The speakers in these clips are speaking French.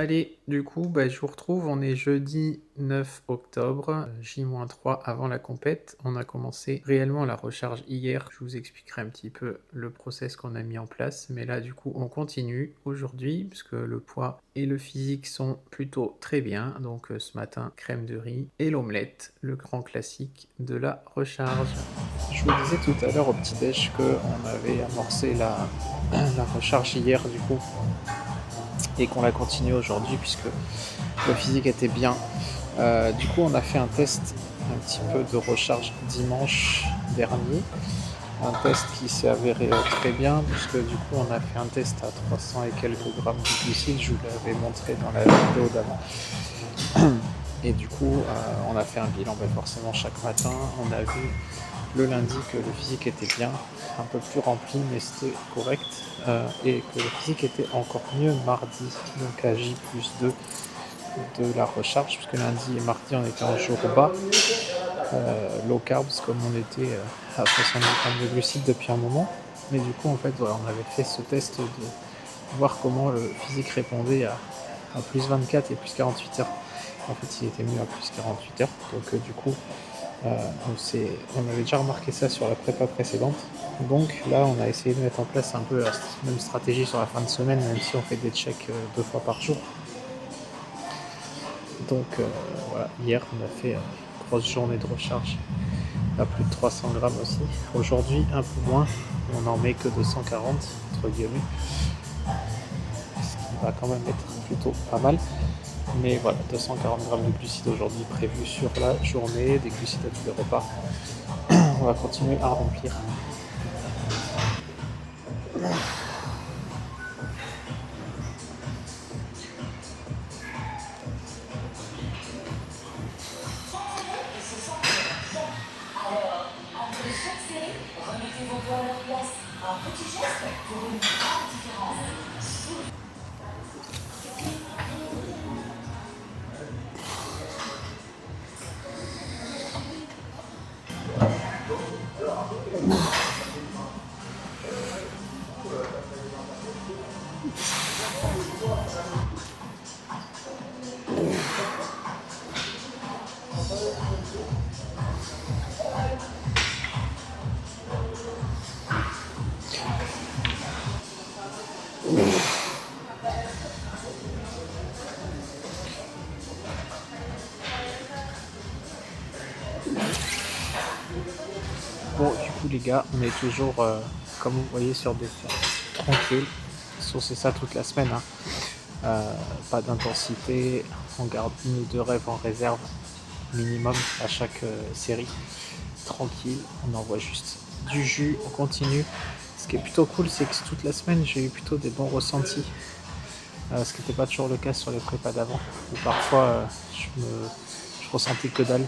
Allez, du coup, je vous retrouve, on est jeudi 9 octobre, J-3 avant la compète. On a commencé réellement la recharge hier. Je vous expliquerai un petit peu le process qu'on a mis en place. Mais là, du coup, on continue aujourd'hui, puisque le poids et le physique sont plutôt très bien. Donc ce matin, crème de riz et l'omelette, le grand classique de la recharge. Je vous disais tout à l'heure au petit-déj qu'on avait amorcé la recharge hier, du coup, et qu'on la continue aujourd'hui puisque le physique était bien. Du coup, on a fait un test un petit peu de recharge dimanche dernier. Un test qui s'est avéré très bien puisque du coup, on a fait un test à 300 et quelques grammes de glucides. Je vous l'avais montré dans la vidéo d'avant. Et du coup, on a fait un bilan forcément chaque matin. On a vu le lundi que le physique était bien, un peu plus rempli, mais c'était correct. Et que le physique était encore mieux mardi, donc à J+2 de la recharge, puisque lundi et mardi on était en jour bas, low carbs, comme on était à 70 grammes de glucides depuis un moment. Mais du coup, en fait, voilà, on avait fait ce test de voir comment le physique répondait à plus 24 et plus 48 heures. En fait, il était mieux à plus 48 heures. Donc, du coup, on avait déjà remarqué ça sur la prépa précédente. Donc là, on a essayé de mettre en place un peu la même stratégie sur la fin de semaine, même si on fait des checks 2 fois par jour. Donc voilà, hier, on a fait une grosse journée de recharge à plus de 300 grammes aussi. Aujourd'hui, un peu moins, on n'en met que 240, entre guillemets, ce qui va quand même être plutôt pas mal. Mais voilà, 240 grammes de glucides aujourd'hui prévus sur la journée, des glucides à tous les repas. On va continuer à remplir. Après chaque série, remettez vos poids à leur place. Un petit geste pour une grande différence. Bon, du coup, les gars, on est toujours, comme vous voyez, sur des séances tranquilles. C'est ça toute la semaine. Hein. Pas d'intensité. On garde 1 ou 2 rêves en réserve minimum à chaque série. Tranquille, on envoie juste du jus, on continue. Ce qui est plutôt cool, c'est que toute la semaine, j'ai eu plutôt des bons ressentis. Ce qui n'était pas toujours le cas sur les prépas d'avant. Où parfois, je ressentais que dalle.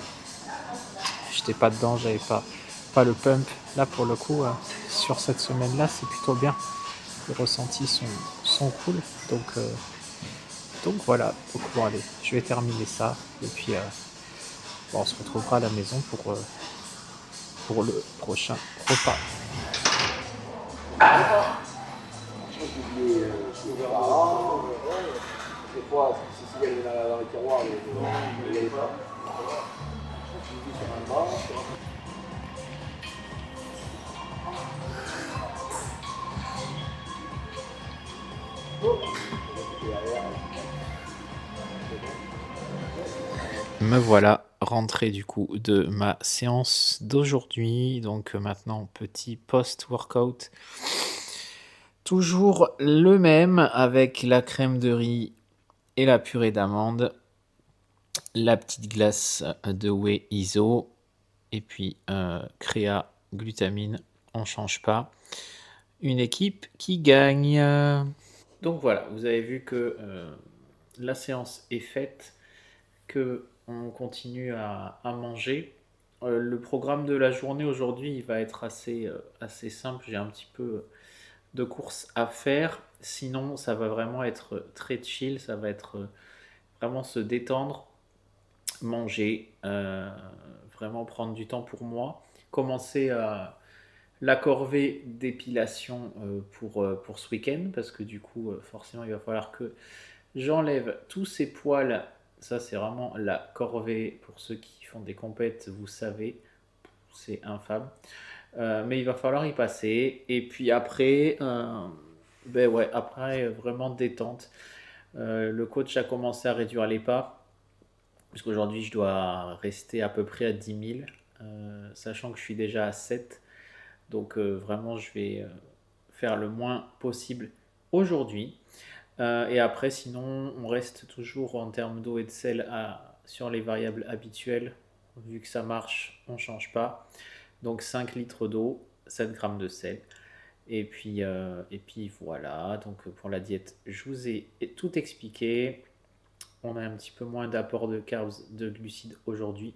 J'étais pas dedans, j'avais pas le pump. Là, pour le coup, sur cette semaine-là, c'est plutôt bien. Les ressentis sont cool. Donc voilà. Donc bon, allez, je vais terminer ça. Et puis, on se retrouvera à la maison pour le prochain repas. Des fois, si elle est dans les tiroirs, il n'y avait pas. Je l'ai mis sur un banc. Me voilà rentré du coup de ma séance d'aujourd'hui. Donc maintenant, petit post-workout. Toujours le même avec la crème de riz et la purée d'amande, la petite glace de whey iso et puis créa, glutamine, on change pas. Une équipe qui gagne. Donc voilà, vous avez vu que la séance est faite, que on continue à manger. Le programme de la journée aujourd'hui, il va être assez simple. J'ai un petit peu de courses à faire. Sinon, ça va vraiment être très chill. Ça va être vraiment se détendre, manger, vraiment prendre du temps pour moi. Commencer à la corvée d'épilation pour ce week-end parce que du coup, forcément, il va falloir que J'enlève tous ces poils. Ça, c'est vraiment la corvée. Pour ceux qui font des compètes, vous savez, c'est infâme. Mais il va falloir y passer. Et puis après, ben ouais, après, vraiment détente. Le coach a commencé à réduire les pas. Puisqu'aujourd'hui, je dois rester à peu près à 10 000, sachant que je suis déjà à 7. Donc vraiment, je vais faire le moins possible aujourd'hui. Et après, sinon, on reste toujours en termes d'eau et de sel sur les variables habituelles. Vu que ça marche, on ne change pas. Donc 5 litres d'eau, 7 grammes de sel. Et puis voilà, donc pour la diète, je vous ai tout expliqué. On a un petit peu moins d'apport de carbs, de glucides aujourd'hui,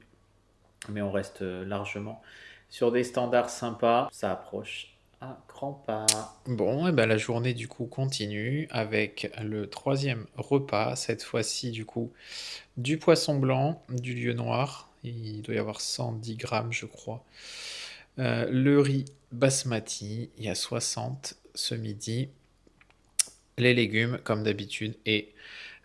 mais on reste largement sur des standards sympas. Ça approche à grands pas. Bon, et ben la journée du coup continue avec le troisième repas, cette fois-ci du coup du poisson blanc, du lieu noir, il doit y avoir 110 grammes je crois. Le riz basmati, il y a 60 ce midi. Les légumes comme d'habitude et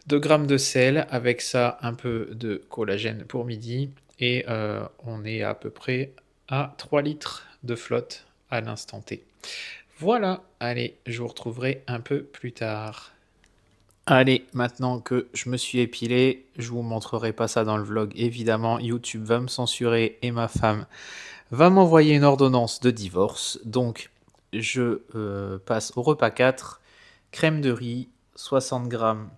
2 grammes de sel, avec ça un peu de collagène pour midi et on est à peu près à 3 litres de flotte à l'instant T. Voilà, allez, je vous retrouverai un peu plus tard. Allez, maintenant que je me suis épilé, je vous montrerai pas ça dans le vlog, évidemment, YouTube va me censurer et ma femme va m'envoyer une ordonnance de divorce. Donc, je passe au repas 4, crème de riz, 60 grammes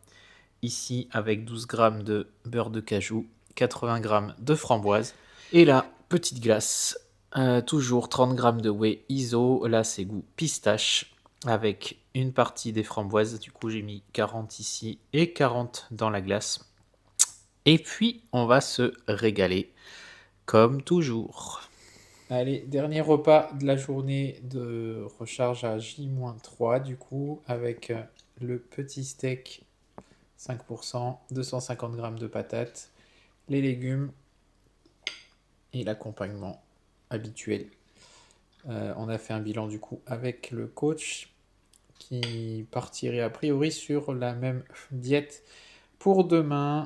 ici avec 12 grammes de beurre de cajou, 80 grammes de framboise et la petite glace, toujours 30 grammes de whey iso, là c'est goût pistache avec une partie des framboises, du coup j'ai mis 40 ici et 40 dans la glace. Et puis on va se régaler comme toujours. Allez, dernier repas de la journée de recharge à J-3 du coup avec le petit steak 5%, 250 grammes de patates, les légumes et l'accompagnement habituel. On a fait un bilan du coup avec le coach qui partirait a priori sur la même diète pour demain.